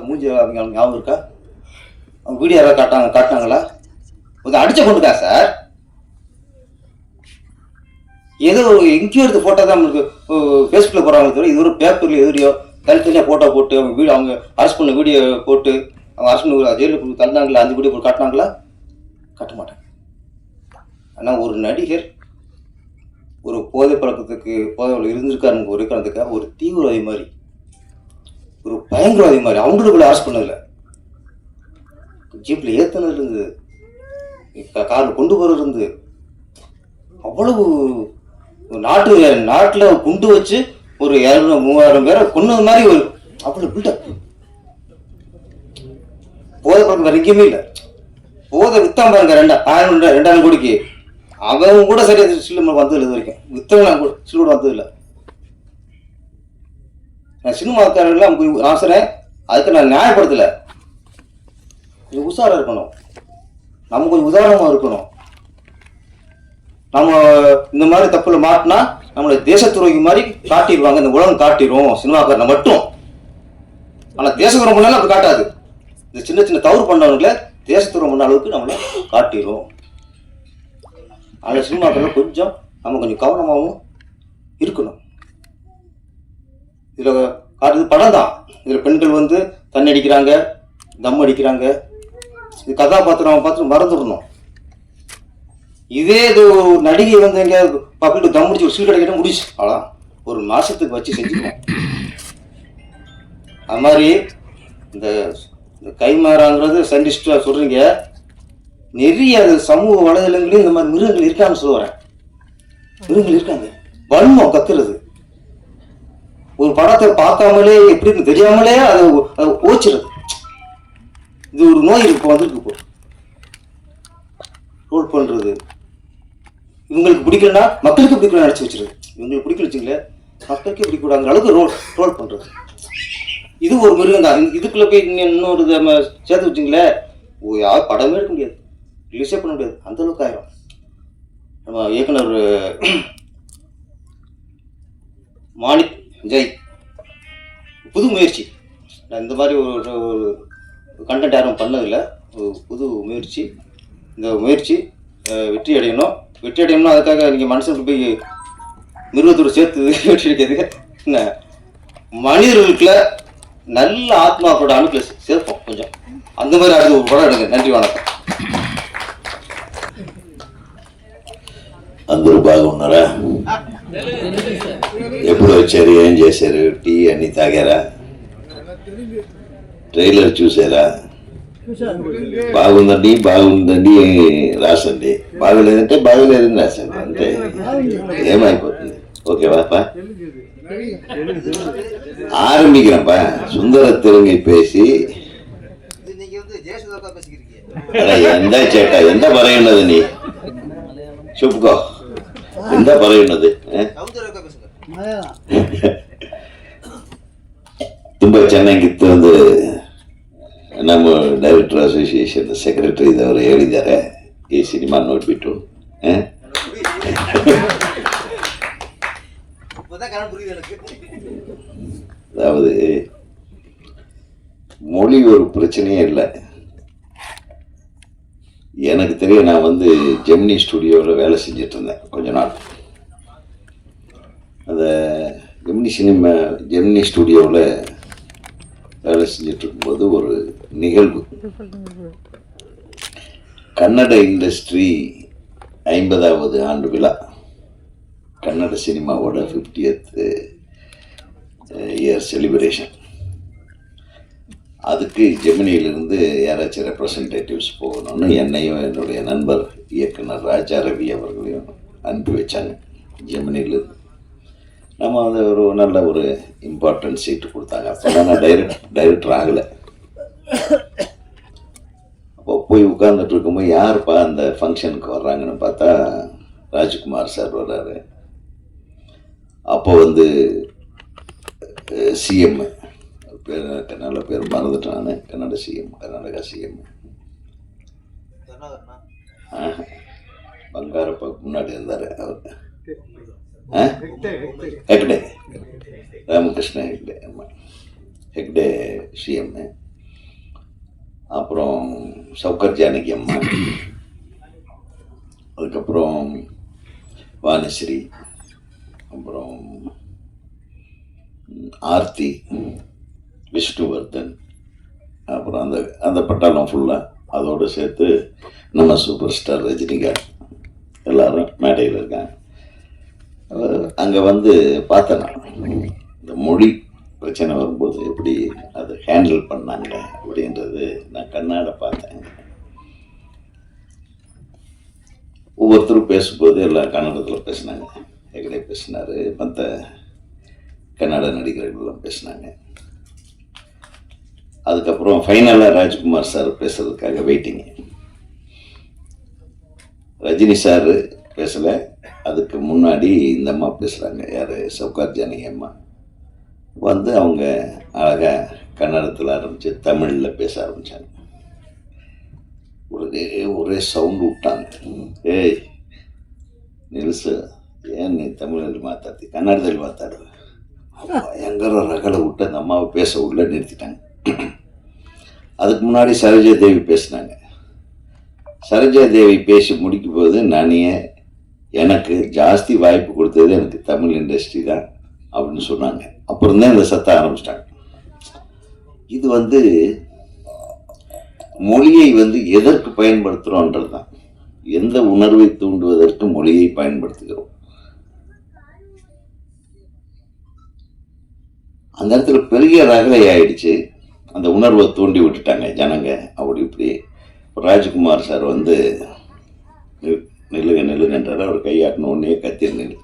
மூஞ்சி அவங்க ஞாபகம் இருக்கா? அவங்க வீடியோ யாராவது காட்டினாங்களா? கொஞ்சம் அடிச்ச கொண்டுக்கா சார். ஏதோ எங்கேயோ எடுத்து ஃபோட்டோ தான் நம்மளுக்கு ஃபேஸ்புக்கில் போடுறாங்க தவிர இது ஒரு பேப்பரில் எதிரியோ தனித்தனியாக ஃபோட்டோ போட்டு அவங்க அரெஸ்ட் பண்ண வீடியோ போட்டு அவங்க அரெஸ்ட் பண்ண ஜெயிலுக்கு தந்தாங்களா, அந்த வீடியோ போட்டு காட்டினாங்களா? காட்ட மாட்டாங்க. ஆனால் ஒரு நடிகர் ஒரு போதை பழக்கத்துக்கு போதையில் இருந்திருக்காருன்னு ஒரு காரணத்துக்காக ஒரு தீவிரவாதி மாதிரி ஒரு பயங்கரவாதி மாதிரி அவங்களுக்குள்ள அரெஸ்ட் பண்ணதில்லை. ஜீப்பில் ஏற்றினது இருந்தது, காரில் கொண்டு போகிறது இருந்து அவ்வளவு நாட்டில் குண்டு வச்சு ஒரு 200-3000 பேரை கொன்னது மாதிரி ஒரு அவ்வளோ பில்டப். போதை பழக்கம் வேற எங்கேயுமே இல்லை. போதை வித்தான் பாருங்க 2,000 கோடிக்கு, அவன் கூட சரியாக சில்லு வந்ததில்லை. இது வரைக்கும் வித்தவங்க கூட சில்லு கூட வந்ததில்லை. நான் சினிமாக்காரர்கள்லாம் ஆசைறேன், அதுக்கு நான் நியாயப்படுத்தலை. கொஞ்சம் உஷாராக இருக்கணும், நம்ம கொஞ்சம் உதாரணமாக இருக்கணும். நம்ம இந்த மாதிரி தப்புல மாட்டினா நம்மளை தேசத்துறைக்கு மாதிரி காட்டிடுவாங்க, இந்த உலகம் காட்டிடும் சினிமாக்காரனை மட்டும். ஆனால் தேசத்துறை பண்ணாலும் அப்படி காட்டாது. இந்த சின்ன சின்ன தவறு பண்ணவங்கள தேசத்துறை பண்ண அளவுக்கு நம்மளை காட்டிடும். அதில் சினிமாக்காரர்கள் கொஞ்சம் நம்ம கொஞ்சம் கவனமாகவும் இருக்கணும். இதில் காட்டுறது படம் தான். இதில் பெண்கள் வந்து தண்ணி அடிக்கிறாங்க, தம் அடிக்கிறாங்க. இது கதாபாத்திரம் பார்த்து மறந்துடணும். இதே இது ஒரு நடிகை வந்து எங்கேயாவது பக்கத்து தம் முடிச்சு ஒரு சீல் கிடைக்கிட்ட முடிச்சு அவ்வளோ ஒரு மாதத்துக்கு வச்சு செஞ்சுக்கணும். அது மாதிரி இந்த கைமாறாங்கிறது சயின்டிஸ்டாக சொல்கிறீங்க, நிறைய சமூக வலைதளங்களையும் இந்த மாதிரி மிருகங்கள் இருக்கான்னு சொல்லுவேன். மிருகங்கள் இருக்காங்க, வன்மம் கத்துறது. ஒரு படத்தை பார்க்காமலே எப்படின்னு தெரியாமலே அதை ஓச்சிருது. இது ஒரு நோய் இப்போ வந்துருக்கு. இப்போ ரோல் பண்ணுறது இவங்களுக்கு பிடிக்கலன்னா மக்களுக்கு பிடிக்கல நினச்சி வச்சிருது. இவங்களுக்கு பிடிக்கல வச்சுங்களே மக்களுக்கே பிடிக்கூடாங்கிற அளவுக்கு ரோல் பண்ணுறது. இது ஒரு மிருகம் தான். இதுக்குள்ளே போய் இன்னொரு நம்ம சேர்த்து வச்சுங்களே யாரும் படமே எடுக்க முடியாது, ரிலீஸே பண்ண முடியாது, அந்த அளவுக்கு ஆயிரும். நம்ம இயக்குனர் மாணிக் ஜெய் புது முயற்சி. நான் இந்த மாதிரி ஒரு கண்டென்ட் யாரும் பண்ணதில்லை, ஒரு புது முயற்சி. இந்த முயற்சி வெற்றி அடையணும்னா அதுக்காக நீங்கள் மனுஷனுக்கு போய் மிருகத்தோடு சேர்த்து வெற்றி அடிக்கிறதுக்கு என்ன மனிதர்களுக்குள்ள நல்ல ஆத்மாவோட அணுக்களை சேர்ப்போம் கொஞ்சம். அந்த மாதிரி அடுத்து ஒரு படம் எடுங்க. நன்றி, வணக்கம். అందరూ బాగున్నారా? ఎప్పుడు వచ్చారు? ఏం చేశారు? టీ అన్ని తాగారా? ట్రైలర్ చూసారా? బాగుందండి రాసండి, బాగలేదంటే బాగలేదని రాసండి, అంతే. ఏమైపోతుంది? ఓకేవాப்பா, ஆரம்பிக்கிறேன்ப்பா. சுந்தர தெலுங்கை பேசி എന്താ ചേട്ടാ എന്താ പറയുന്നത്? നീ చెప్పుకో, എന്താ പറയുന്നത്? ತುಂಬ ಚೆನ್ನಾಗಿತ್ತು. ಒಂದು ನಮ್ಮ ಡೈರೆಕ್ಟರ್ ಅಸೋಸಿಯೇಷನ್ ಸೆಕ್ರೆಟರಿ ಇದವರು ಹೇಳಿದ್ದಾರೆ ಈ ಸಿನಿಮಾ ನೋಡ್ಬಿಟ್ಟು. அதாவது மொழி ஒரு பிரச்சனையே இல்லை. எனக்கு தெரியும், நான் வந்து ஜெமினி ஸ்டுடியோவில் வேலை செஞ்சிட்டு இருந்தேன் கொஞ்ச நாள். அந்த ஜெமினி ஸ்டுடியோவில் வேலை செஞ்சிட்டு இருக்கும்போது ஒரு நிகழ்வு, கன்னட இண்டஸ்ட்ரி 50வது ஆண்டு விழா, கன்னட சினிமாவோட 50th இயர் செலிப்ரேஷன். அதுக்கு ஜெமினியிலிருந்து யாராச்சும் ரெப்ரசன்டேட்டிவ்ஸ் போகணும்னு என்னையும் என்னுடைய நண்பர் இயக்குனர் ராஜா ரவி அவர்களையும் அனுப்பி வச்சாங்க ஜெமினியிலிருந்து. நம்ம வந்து ஒரு நல்ல ஒரு இம்பார்ட்டன்ட் சீட்டு கொடுத்தாங்க. அப்போ நான் டைரக்டர் ஆகலை. அப்போ போய் உட்கார்ந்துட்டு இருக்கும்போது யாருப்பா அந்த ஃபங்க்ஷனுக்கு வர்றாங்கன்னு பார்த்தா ராஜ்குமார் சார் வர்றாரு. அப்போ வந்து சிஎம் பேர், நல்ல பேர் மறந்துட்டான், கன்னட சிஎம், கர்நாடகா சிஎம் பங்காரப்பா முன்னாடி இருந்தார் அவர். ஹெக்டே, ராமகிருஷ்ண ஹெக்டே. ஆமாம், ஹெக்டே சிஎம். அப்புறம் சௌகர் ஜானகி அம்மா, அதுக்கப்புறம் வாணிஸ்ரீ, அப்புறம் ஆர்த்தி, விஷ்ணுவர்தன், அப்புறம் அந்த அந்த பட்டாளம் ஃபுல்லாக அதோடு சேர்த்து நம்ம சூப்பர் ஸ்டார் ரஜினிகாந்த் எல்லாரும் மேடையில் இருக்காங்க. அங்கே வந்து பார்த்தேன் நான் இந்த மொழி பிரச்சனை வரும்போது எப்படி அதை ஹேண்டில் பண்ணாங்க அப்படின்றது நான் கண்ணாட பார்த்தேன். ஒவ்வொருத்தரும் பேசும்போது எல்லாம் கன்னடத்தில் பேசினாங்க. ஹெகடே பேசினார், மற்ற கன்னட நடிகர்கள்லாம் பேசினாங்க. அதுக்கப்புறம் ஃபைனலாக ராஜ்குமார் சார் பேசுறதுக்காக வெயிட்டிங்க. ரஜினி சார் பேசலை, அதுக்கு முன்னாடி இந்த அம்மா பேசுகிறாங்க. யார்? சௌகார் ஜானகி அம்மா வந்து அவங்க அழகாக கன்னடத்தில் ஆரம்பித்து தமிழில் பேச ஆரம்பித்தாங்க. ஒரே சவுண்டு விட்டாங்க. ಏಯ್ ನಿಲ್ಲಿಸು, ಏನು ನೀನು ತಮಿಳಲ್ಲಿ ಮಾತಾಡ್ತಿ, ಕನ್ನಡದಲ್ಲಿ ಮಾತಾಡು. பயங்கர ரகலை விட்டு அந்த அம்மாவை பேச உள்ள நிறுத்திட்டாங்க. அதுக்கு முன்னாடி சரோஜா தேவி பேசினாங்க. சரோஜா தேவி பேசி முடிக்கும் போது நானே எனக்கு ஜாஸ்தி வாய்ப்பு கொடுத்தது எனக்கு தமிழ் இண்டஸ்ட்ரி தான் அப்படின்னு சொன்னாங்க. அப்புறம் தான் இந்த சத்த ஆரம்பிச்சிட்டாங்க. இது வந்து மொழியை வந்து எதற்கு பயன்படுத்துகிறோன்றது தான். எந்த உணர்வை தூண்டுவதற்கு மொழியை பயன்படுத்துகிறோம். அந்த இடத்துல பெரிய ரகலை ஆயிடுச்சு. அந்த உணர்வை தூண்டி விட்டுட்டாங்க ஜனங்க. அப்படி இப்படி ராஜ்குமார் சார் வந்து நில்லுங்க நில்லுங்கன்றார். அவர் கையாட்டின உடனே கத்தி நில்லு.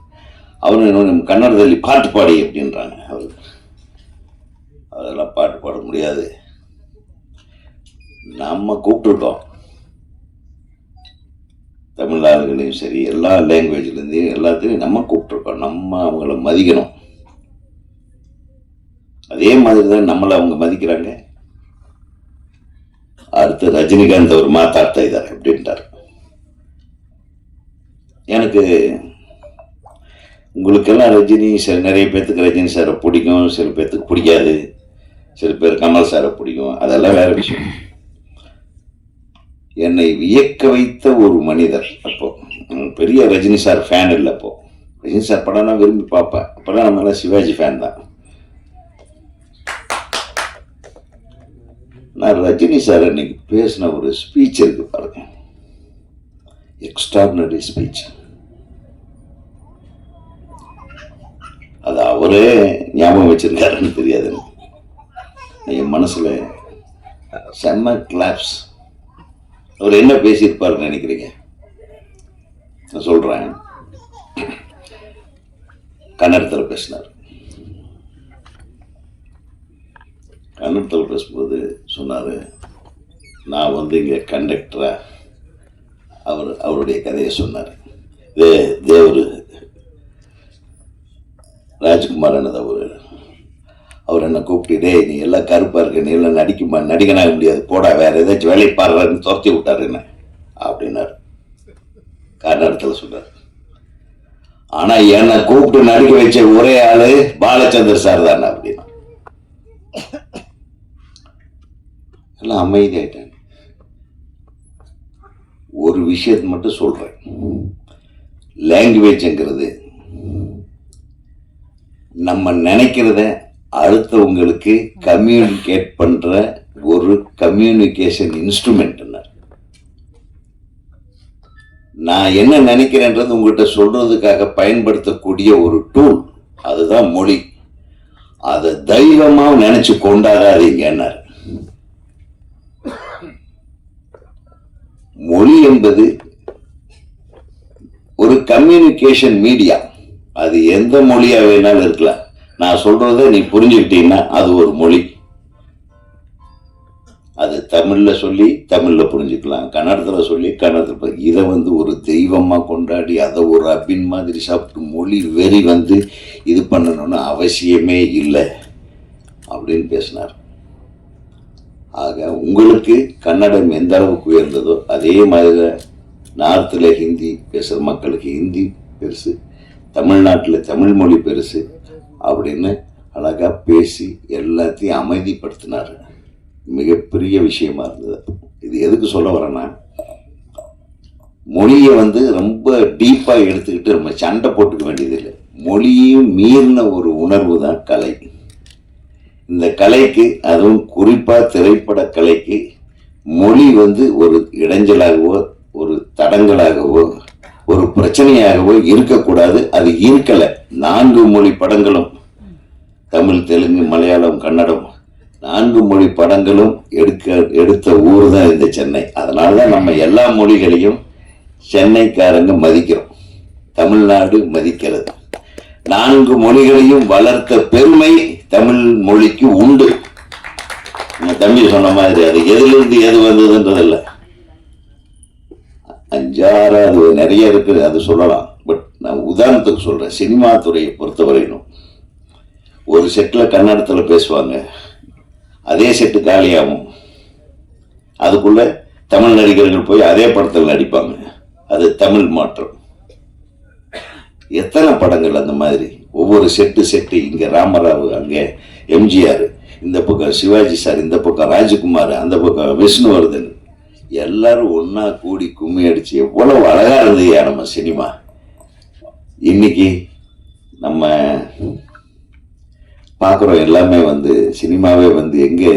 அவரு நம்ம கன்னடದಲ್ಲಿ பாட்டு பாடி அப்படின்றாங்க. அவர் அதெல்லாம் பாட்டு பாட முடியாது, நம்ம கூப்பிட்டுருக்கோம். தமிழ் ஆளுகளையும் சரி, எல்லா லாங்குவேஜ்லேருந்து எல்லாத்தையும் நம்ம கூப்பிட்டுருக்கோம். நம்ம அவங்கள மதிக்கணும். அதே மாதிரி தான் நம்மளை அவங்க மதிக்கிறாங்க. அடுத்து ரஜினிகாந்த் அவர் மாத்தாಡ್ತಾ ಇದ್ದಾರೆ அப்படின்ட்டார். எனக்கு உங்களுக்கெல்லாம் ரஜினி சார், நிறைய பேர்த்துக்கு ரஜினி சாரை பிடிக்கும், சில பேர்த்துக்கு பிடிக்காது, சில பேர் கமல் சாரை பிடிக்கும், அதெல்லாம் வேற விஷயம். என்னை வியக்க வைத்த ஒரு மனிதர். அப்போ பெரிய ரஜினி சார் ஃபேன் இல்லை. அப்போ ரஜினி சார் படம்னா விரும்பி பார்ப்பேன். அப்போல்லாம் நம்ம எல்லாம் சிவாஜி ஃபேன் தான். நான் ரஜினி சார் அன்னைக்கு பேசின ஒரு ஸ்பீச் இருக்கு பாருங்க, எக்ஸ்ட்ராடினரி ஸ்பீச். அது அவரே ஞாபகம் வச்சிருக்காருன்னு தெரியாது. என் மனசுல செம்ம கிளாப்ஸ். அவர் என்ன பேசியிருப்பாருன்னு நினைக்கிறீங்க? நான் சொல்றேன். கன்னடத்தில் பேசினார். கன்னடத்தில் பேசும்போது சொன்னார், நான் வந்து இங்கே கண்டக்டரா. அவருடைய கதையை சொன்னார். தேவர் ராஜ்குமார் என்னது அவர் என்னை கூப்பிட்டு, டே நீ எல்லாம் கருப்பாக இருக்க, நீ எல்லாம் நடிகனாக முடியாது, போடா வேற ஏதாச்சும் வேலையை பாடுறாருன்னு துரத்தி விட்டார் என்ன அப்படின்னாரு. கன்னடத்தில் சொன்னார். ஆனால் என்னை கூப்பிட்டு நடிக்க வச்ச ஒரே ஆளு பாலச்சந்தர் சார் தானே அப்படின்னா. எல்லாம் அமைதியாயிட்டாங்க. ஒரு விஷயத்தை மட்டும் சொல்றேன், லாங்குவேஜ்ங்கிறது நம்ம நினைக்கிறத அடுத்தவங்களுக்கு கம்யூனிகேட் பண்ற ஒரு கம்யூனிகேஷன் இன்ஸ்ட்ருமெண்ட். நான் என்ன நினைக்கிறேன்றது உங்கள்கிட்ட சொல்றதுக்காக பயன்படுத்தக்கூடிய ஒரு டூல், அதுதான் மொழி. அதை தைரியமா நினைச்சு கொண்டாடாதீங்கன்னாரு. மொழி என்பது ஒரு கம்யூனிகேஷன் மீடியா. அது எந்த மொழியா வேணாலும் இருக்கலாம். நான் சொல்றதை நீ புரிஞ்சுக்கிட்டீங்கன்னா அது ஒரு மொழி. அது தமிழ்ல சொல்லி தமிழ்ல புரிஞ்சுக்கலாம், கன்னடத்துல சொல்லி கன்னடத்துல. இதை வந்து ஒரு தெய்வமா கொண்டாடி அதை ஒரு அபின் மாதிரி சாப்பிட்டு மொழி வெறி வந்து இது பண்ணணும்னு அவசியமே இல்லை அப்படின்னு பேசினார். ஆக உங்களுக்கு கன்னடம் எந்த அளவுக்கு உயர்ந்ததோ அதே மாதிரி நார்த்தில் ஹிந்தி பேசுகிற மக்களுக்கு ஹிந்தி பெருசு, தமிழ்நாட்டில் தமிழ் மொழி பெருசு அப்படின்னு அழகாக பேசி எல்லாத்தையும் அமைதிப்படுத்தினார். மிகப்பெரிய விஷயமா இருந்தது. இது எதுக்கு சொல்ல வரேன்னா, மொழியை வந்து ரொம்ப டீப்பாக எடுத்துக்கிட்டு நம்ம சண்டை போட்டுக்க வேண்டியதில்லை. மொழியும் மீறின ஒரு உணர்வு தான் கலை. இந்த கலைக்கு, அதுவும் குறிப்பாக திரைப்பட கலைக்கு, மொழி வந்து ஒரு இடைஞ்சலாகவோ ஒரு தடங்களாகவோ ஒரு பிரச்சனையாகவோ இருக்கக்கூடாது. அது இருக்கலை. 4 மொழி படங்களும், தமிழ், தெலுங்கு, மலையாளம், கன்னடம் 4 மொழி படங்களும் எடுத்த ஊர் தான் இந்த சென்னை. அதனால தான் நம்ம எல்லா மொழிகளையும் சென்னைக்காரங்க மதிக்கிறோம், தமிழ்நாடு மதிக்கிறது. 4 மொழிகளையும் வளர்த்த பெருமை தமிழ் மொழிக்கு உண்டு. தம்பி சொன்ன மாதிரி அது எதிலிருந்து எது வந்ததுன்றதில்ல. 5, 6 அது நிறைய இருக்குது, அது சொல்லலாம். பட் நான் உதாரணத்துக்கு சொல்றேன். சினிமா துறையை பொறுத்தவரையிலும் ஒரு செட்டில் கன்னடத்தில் பேசுவாங்க, அதே செட்டு காலியாகும், அதுக்குள்ள தமிழ் நடிகர்கள் போய் அதே படத்தில் நடிப்பாங்க. அது தமிழ் மாற்றம். எத்தனை படங்கள் அந்த மாதிரி. ஒவ்வொரு செட்டு இங்க ராமராவ், அங்கே எம்ஜிஆர், இந்த பக்கம் சிவாஜி சார், இந்த பக்கம் ராஜகுமார், அந்த பக்கம் விஷ்ணுவர்தன், எல்லாரும் ஒன்னா கூடி கும்மி அடிச்சு எவ்வளவு அழகா இருந்ததுயா நம்ம சினிமா. இன்னைக்கு நம்ம பார்க்குறோம் எல்லாமே வந்து சினிமாவே வந்து எங்கே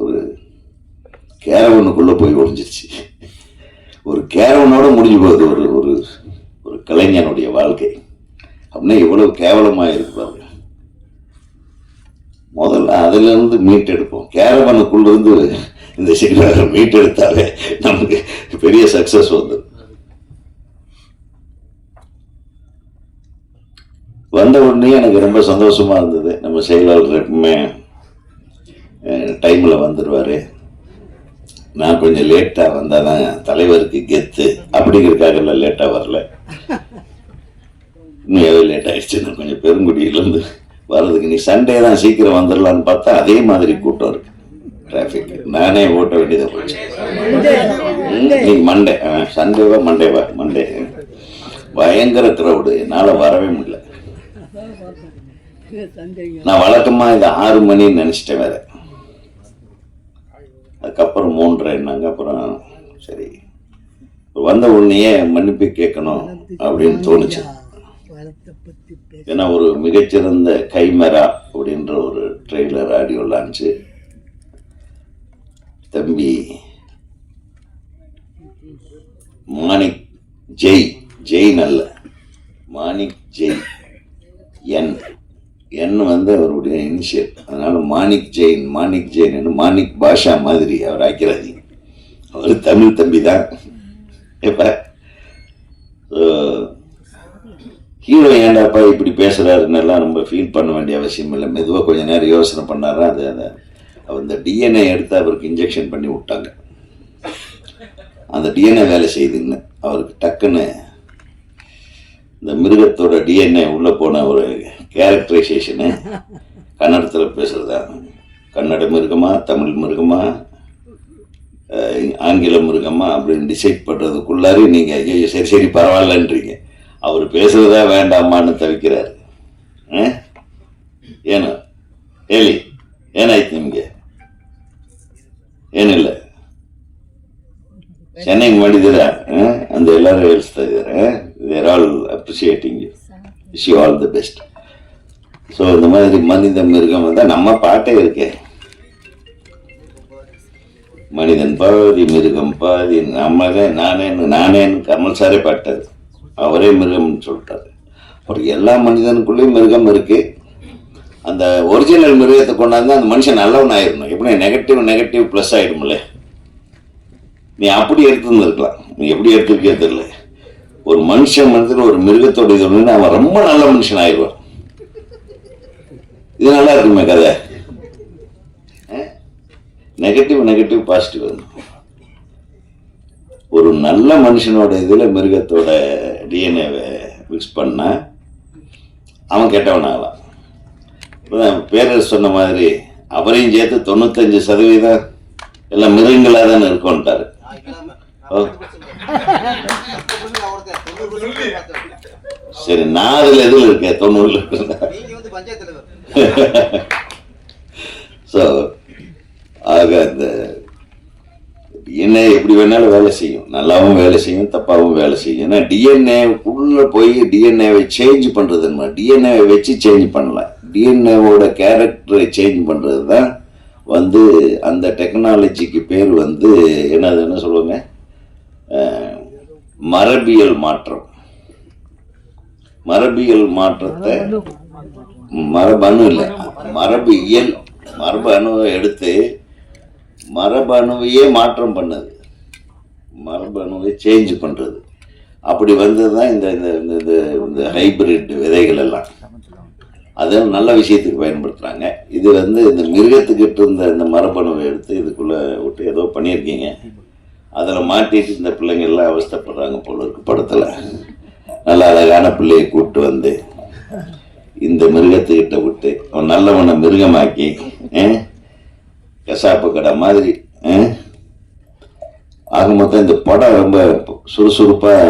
ஒரு கேரவனுக்குள்ள போய் ஒழிஞ்சிருச்சு. ஒரு கேரவனோட முடிஞ்சு போகுது ஒரு ஒரு ஒரு கலைஞனுடைய வாழ்க்கை. அப்படின்னா எவ்வளவு கேவலமா இருப்பாங்க. முதல்ல அதுல இருந்து மீட்டெடுப்போம். கேரவனுக்குள்ள இருந்து இந்த சினிமாவை மீட்டெடுத்தாலே நமக்கு பெரிய சக்சஸ் வந்துடும். வந்த உடனே எனக்கு ரொம்ப சந்தோஷமா இருந்தது. நம்ம செயலாளர் எப்பவுமே டைம்ல வந்துடுவாரு. நான் கொஞ்சம் லேட்டா வந்தாதான் தலைவருக்கு கெத்து அப்படிங்கிறதுக்காக லேட்டா வரல. இன்னும் லேட் ஆயிடுச்சு. நான் கொஞ்சம் பெருங்குடியிலேருந்து வர்றதுக்கு நீ சண்டே தான் சீக்கிரம் வந்துடலான்னு பார்த்தா அதே மாதிரி கூட்டம் இருக்கு, டிராஃபிக். நானே ஓட்ட வேண்டியதாக போச்சு. இன்னைக்கு மண்டே, சண்டேவா மண்டே பயங்கர க்ரௌடு. என்னால் வரவே முடியல. நான் வழக்கமாக இது 6 மணின்னு நினச்சிட்டேன் வேற. அதுக்கப்புறம் 3:30 அப்புறம் சரி வந்த உடனேயே மன்னிப்பு கேட்கணும் அப்படின்னு தோணுச்சு. ஏன்னா ஒரு மிகச்சிறந்த கைமரா அப்படின்ற ஒரு ட்ரெய்லர் ஆடியோ லான்ச்சு தம்பி மாணிக் ஜெயின் அல்ல, மாணிக் ஜெயின், என் வந்து அவருடைய இனிஷியல். அதனால மாணிக் ஜெயின் மாணிக் பாஷா மாதிரி அவர் ஆக்கிறாதீங்க. அவர் தமிழ் தம்பி தான். இப்ப ஹீரோ ஏண்டாப்பா இப்படி பேசுறாருன்னெல்லாம் ரொம்ப ஃபீல் பண்ண வேண்டிய அவசியம் இல்லை. மெதுவாக கொஞ்ச நேரம் யோசனை பண்ணாரா அது அவர் இந்த டிஎன்ஏ எடுத்து அவருக்கு இன்ஜெக்ஷன் பண்ணி விட்டாங்க. அந்த டிஎன்ஏ வேலை செய்யுதுன்னு அவருக்கு டக்குன்னு இந்த மிருகத்தோட டிஎன்ஏ உள்ளே போன ஒரு கேரக்டரைசேஷனு கன்னடத்தில் பேசுகிறதா, கன்னட மிருகமா, தமிழ் மிருகமா, ஆங்கில மிருகமா அப்படின்னு டிசைட் பண்ணுறதுக்குள்ளாரி நீங்கள் ஐயோ சரி பரவாயில்லன்றீங்க. அவர் பேசுறதா வேண்டாமான்னு தவிக்கிறாரு. ಏನು ಹೇಳಿ ಏನಾಯ್ತು ನಿಮಗೆ? ಏನಿಲ್ಲ, ಚೆನ್ನಾಗಿ ಮಾಡಿದ್ದೀರಾ ಅಂತ ಎಲ್ಲರೂ ಹೇಳ್ತಾ ಇದ್ದಾರೆ. They're all appreciating you, wish you all the best. So இந்த மாதிரி மனித மிருகம் வந்தால் நம்ம பாட்டே இருக்கே, மனிதன் பாதி மிருகம் பாதி. நம்மளே நானேன்னு கமல் சாரே பாட்டாரு, அவரே மிருகம்னு சொல்லிட்டாரு. அப்புறம் எல்லா மனிதனுக்குள்ளேயும் மிருகம் இருக்கு. அந்த ஒரிஜினல் மிருகத்தை கொண்டாந்து அந்த மனுஷன் நல்லவன் ஆயிடணும். எப்படி நெகட்டிவ் ப்ளஸ் ஆயிடும்ல. நீ அப்படி எடுத்துருந்துருக்கலாம், நீ எப்படி எடுத்துருக்கே தெரியல. ஒரு மனுஷன் ஒரு மிருகத்தோட இது ஒன்று அவன் ரொம்ப நல்ல மனுஷன் ஆயிடுவான். இது நல்லா இருக்குமே கதை. Negative positive. ஒரு நல்ல மனுஷனோட இதில் மிருகத்தோட டிஎன்ஏவை மிக்ஸ் பண்ணா அவன் கெட்டவன் ஆகலாம். பேரர் சொன்ன மாதிரி அவரையும் சேர்த்து 95% எல்லாம் மிருகங்களா தானே இருக்கும்ட்டாரு. சரி, நான் அதுல எதுல இருக்கேன்? 90 இருக்கு. ஸோ அழகாக இந்த டிஎன்ஏ எப்படி வேணாலும் வேலை செய்யும், நல்லாவும் வேலை செய்யும், தப்பாகவும் வேலை செய்யும். ஏன்னா டிஎன்ஏக்குள்ளே போய் டிஎன்ஏவை சேஞ்ச் பண்ணுறதுன்னு டிஎன்ஏவை வச்சு சேஞ்ச் பண்ணலாம். டிஎன்ஏவோட கேரக்டரை சேஞ்ச் பண்ணுறது தான் வந்து அந்த டெக்னாலஜிக்கு பேர் வந்து என்ன சொல்லுவாங்க, மரபியல் மாற்றம். மரபியல் மாற்றத்தை மரபணு இல்லை, மரபியல், மரபணுவை எடுத்து மரபணுவையே மாற்றம் பண்ணது, மரபணுவை சேஞ்ச் பண்ணுறது. அப்படி வந்தது தான் இந்த ஹைபிரிட் விதைகள் எல்லாம். அதெல்லாம் நல்ல விஷயத்துக்கு பயன்படுத்துகிறாங்க. இது வந்து இந்த மிருகத்துக்கிட்ட இருந்த இந்த மரபணுவை எடுத்து இதுக்குள்ளே விட்டு ஏதோ பண்ணியிருக்கீங்க, அதில் மாட்டிட்டு இந்த பிள்ளைங்கள்லாம் அவஸ்தைப்படுறாங்க போல இருக்கு. படத்தில் நல்ல அழகான பிள்ளையை கூப்பிட்டு வந்து இந்த மிருகத்துக்கிட்ட விட்டு அவன் நல்லவனை மிருகமாக்கி கசாப்பு கடை மாதிரி. ஆக மொத்தம் இந்த படம் ரொம்ப சுறுசுறுப்பாக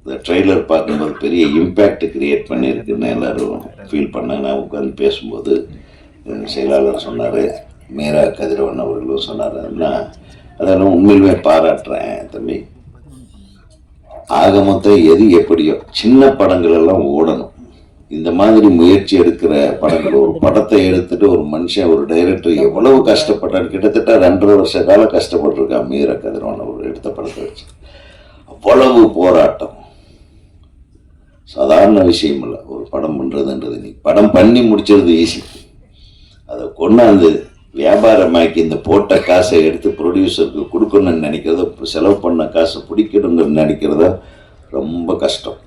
இந்த ட்ரெய்லர் பார்க்கும்போது பெரிய இம்பேக்ட் கிரியேட் பண்ணியிருக்குன்னு எல்லோரும் ஃபீல் பண்ணாங்க. நான் உட்காந்து பேசும்போது செயலாளர் சொன்னார், மீரா கதிரவன் அவர்களும் சொன்னார். அதெல்லாம் உண்மையிலுமே பாராட்டுறேன் தம்பி. ஆக மொத்தம் எது எப்படியோ சின்ன படங்கள் எல்லாம் ஓடணும். இந்த மாதிரி முயற்சி எடுக்கிற படங்கள், ஒரு படத்தை எடுத்துட்டு ஒரு மனுஷன், ஒரு டைரக்டர் எவ்வளவு கஷ்டப்பட்டான்னு, கிட்டத்தட்ட 2.5 வருஷ காலம் கஷ்டப்பட்டிருக்கான் மீரா கதிரவன் அவர் எடுத்த படத்தை வச்சு. அவ்வளவு போராட்டம், சாதாரண விஷயம் இல்லை ஒரு படம் பண்ணுறதுன்றது. நீ படம் பண்ணி முடிச்சிருது ஈஸி, அதை கொண்டாந்து வியாபாரமாக்கி இந்த போட்ட காசை எடுத்து ப்ரொடியூசருக்கு கொடுக்கணும்னு நினைக்கிறதோ, செலவு பண்ண காசை பிடிக்கணும்னு நினைக்கிறதோ ரொம்ப கஷ்டம்.